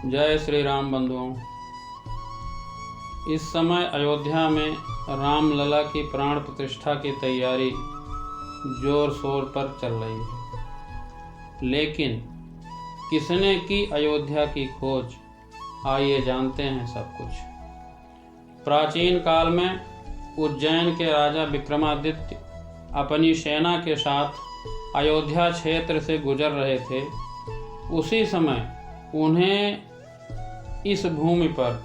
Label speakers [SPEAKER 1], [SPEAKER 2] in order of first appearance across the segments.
[SPEAKER 1] जय श्री राम बंधुओं। इस समय अयोध्या में रामलला की प्राण प्रतिष्ठा की तैयारी जोर शोर पर चल रही है। लेकिन किसने की अयोध्या की खोज, आइए जानते हैं सब कुछ। प्राचीन काल में उज्जैन के राजा विक्रमादित्य अपनी सेना के साथ अयोध्या क्षेत्र से गुजर रहे थे। उसी समय उन्हें इस भूमि पर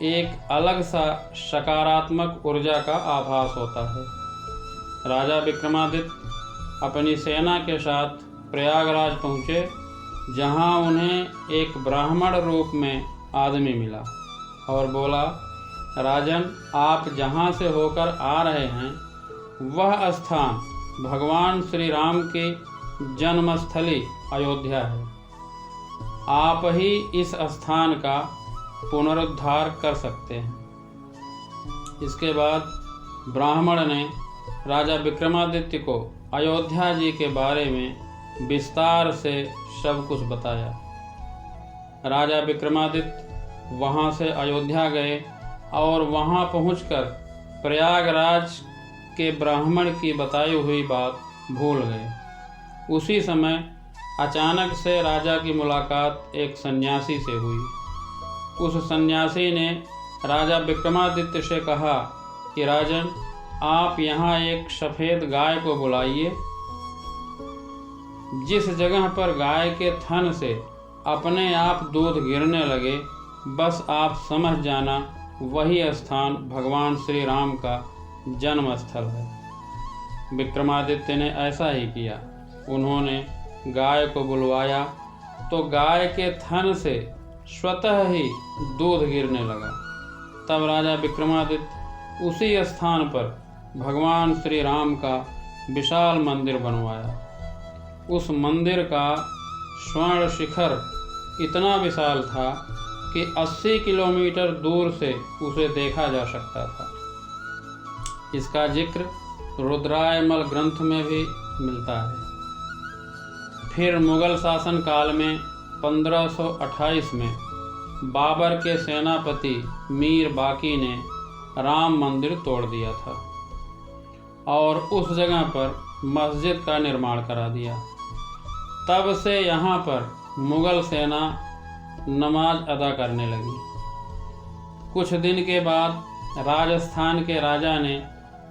[SPEAKER 1] एक अलग सा सकारात्मक ऊर्जा का आभास होता है। राजा विक्रमादित्य अपनी सेना के साथ प्रयागराज पहुँचे, जहाँ उन्हें एक ब्राह्मण रूप में आदमी मिला और बोला, राजन, आप जहाँ से होकर आ रहे हैं वह स्थान भगवान श्री राम की जन्मस्थली अयोध्या है। आप ही इस स्थान का पुनरुद्धार कर सकते हैं। इसके बाद ब्राह्मण ने राजा विक्रमादित्य को अयोध्या जी के बारे में विस्तार से सब कुछ बताया। राजा विक्रमादित्य वहां से अयोध्या गए और वहां पहुंचकर प्रयागराज के ब्राह्मण की बताई हुई बात भूल गए। उसी समय अचानक से राजा की मुलाकात एक सन्यासी से हुई। उस सन्यासी ने राजा विक्रमादित्य से कहा कि राजन, आप यहाँ एक सफ़ेद गाय को बुलाइए। जिस जगह पर गाय के थन से अपने आप दूध गिरने लगे, बस आप समझ जाना वही स्थान भगवान श्री राम का जन्म स्थल है। विक्रमादित्य ने ऐसा ही किया। उन्होंने गाय को बुलवाया तो गाय के थन से स्वतः ही दूध गिरने लगा। तब राजा विक्रमादित्य उसी स्थान पर भगवान श्री राम का विशाल मंदिर बनवाया। उस मंदिर का स्वर्ण शिखर इतना विशाल था कि 80 किलोमीटर दूर से उसे देखा जा सकता था। इसका जिक्र रुद्रायमल ग्रंथ में भी मिलता है। फिर मुगल शासन काल में 1528 में बाबर के सेनापति मीर बाकी ने राम मंदिर तोड़ दिया था और उस जगह पर मस्जिद का निर्माण करा दिया। तब से यहाँ पर मुगल सेना नमाज अदा करने लगी। कुछ दिन के बाद राजस्थान के राजा ने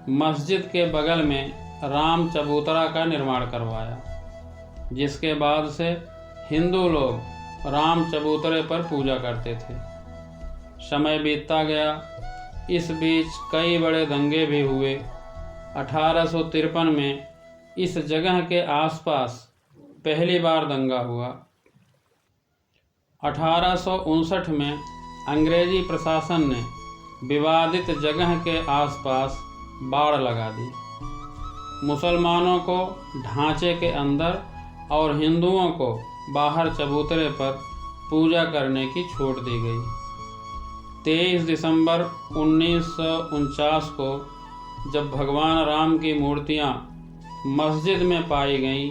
[SPEAKER 1] मस्जिद के बगल में राम चबूतरा का निर्माण करवाया, जिसके बाद से हिंदू लोग राम चबूतरे पर पूजा करते थे। समय बीतता गया। इस बीच कई बड़े दंगे भी हुए। 1853 में इस जगह के आसपास पहली बार दंगा हुआ। 1859 में अंग्रेजी प्रशासन ने विवादित जगह के आसपास बाड़ लगा दी। मुसलमानों को ढांचे के अंदर और हिंदुओं को बाहर चबूतरे पर पूजा करने की छूट दी गई। 23 दिसंबर 1949 को जब भगवान राम की मूर्तियां मस्जिद में पाई गईं,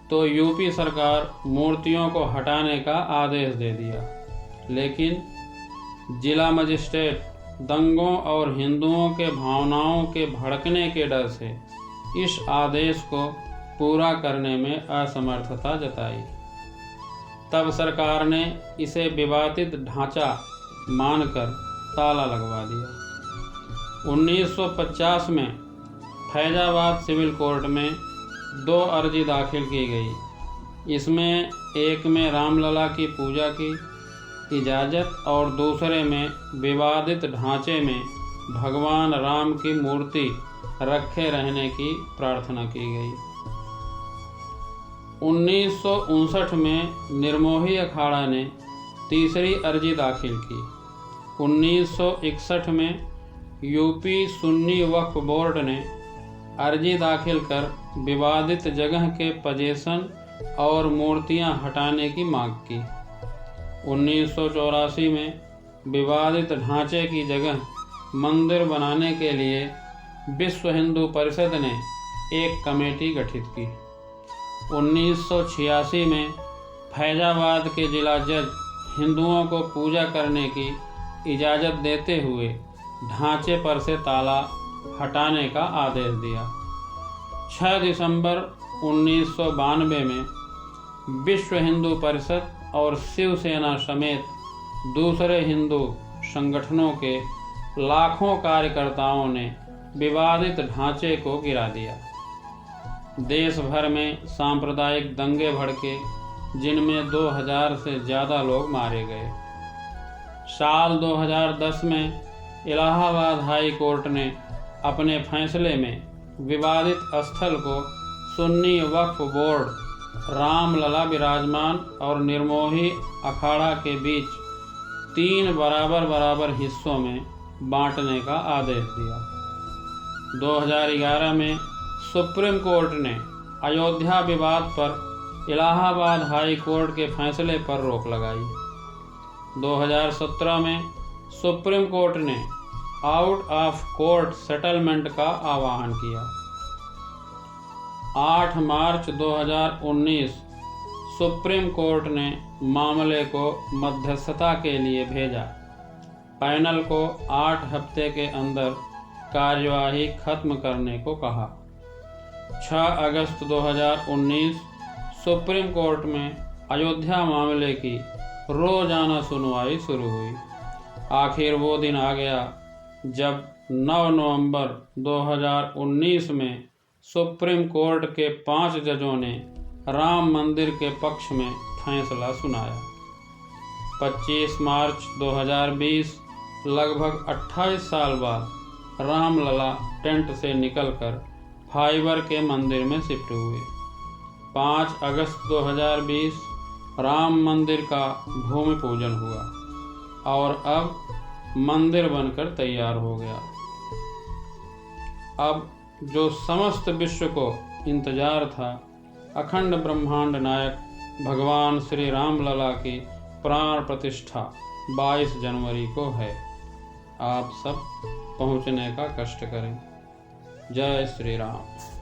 [SPEAKER 1] तो यूपी सरकार मूर्तियों को हटाने का आदेश दे दिया। लेकिन जिला मजिस्ट्रेट दंगों और हिंदुओं के भावनाओं के भड़कने के डर से इस आदेश को पूरा करने में असमर्थता जताई। तब सरकार ने इसे विवादित ढांचा मानकर ताला लगवा दिया। 1950 में फैजाबाद सिविल कोर्ट में 2 अर्जी दाखिल की गई। इसमें एक में रामलला की पूजा की इजाज़त और दूसरे में विवादित ढांचे में भगवान राम की मूर्ति रखे रहने की प्रार्थना की गई। 1959 में निर्मोही अखाड़ा ने तीसरी अर्जी दाखिल की। 1961 में यूपी सुन्नी वक्फ बोर्ड ने अर्जी दाखिल कर विवादित जगह के पोजीशन और मूर्तियां हटाने की मांग की। 1984 में विवादित ढांचे की जगह मंदिर बनाने के लिए विश्व हिंदू परिषद ने एक कमेटी गठित की। 1986 में फैजाबाद के जिला जज हिंदुओं को पूजा करने की इजाज़त देते हुए ढांचे पर से ताला हटाने का आदेश दिया। 6 दिसंबर 1992 में विश्व हिंदू परिषद और शिवसेना समेत दूसरे हिंदू संगठनों के लाखों कार्यकर्ताओं ने विवादित ढांचे को गिरा दिया। देश भर में सांप्रदायिक दंगे भड़के, जिनमें 2000 से ज़्यादा लोग मारे गए। साल 2010 में इलाहाबाद हाई कोर्ट ने अपने फैसले में विवादित स्थल को सुन्नी वक्फ बोर्ड, रामलला विराजमान और निर्मोही अखाड़ा के बीच 3 बराबर हिस्सों में बांटने का आदेश दिया। 2011 में सुप्रीम कोर्ट ने अयोध्या विवाद पर इलाहाबाद हाई कोर्ट के फैसले पर रोक लगाई। 2017 में सुप्रीम कोर्ट ने आउट ऑफ कोर्ट सेटलमेंट का आह्वान किया। 8 मार्च 2019 सुप्रीम कोर्ट ने मामले को मध्यस्थता के लिए भेजा। पैनल को 8 हफ्ते के अंदर कार्यवाही खत्म करने को कहा। 6 अगस्त 2019 सुप्रीम कोर्ट में अयोध्या मामले की रोजाना सुनवाई शुरू हुई। आखिर वो दिन आ गया जब 9 नवंबर 2019 में सुप्रीम कोर्ट के 5 जजों ने राम मंदिर के पक्ष में फैसला सुनाया। 25 मार्च 2020 लगभग 28 साल बाद रामलला टेंट से निकलकर फाइबर के मंदिर में शिफ्ट हुए। 5 अगस्त 2020 राम मंदिर का भूमि पूजन हुआ और अब मंदिर बनकर तैयार हो गया। अब जो समस्त विश्व को इंतजार था, अखंड ब्रह्मांड नायक भगवान श्री रामलला की प्राण प्रतिष्ठा 22 जनवरी को है। आप सब पहुँचने का कष्ट करें। जय श्री राम।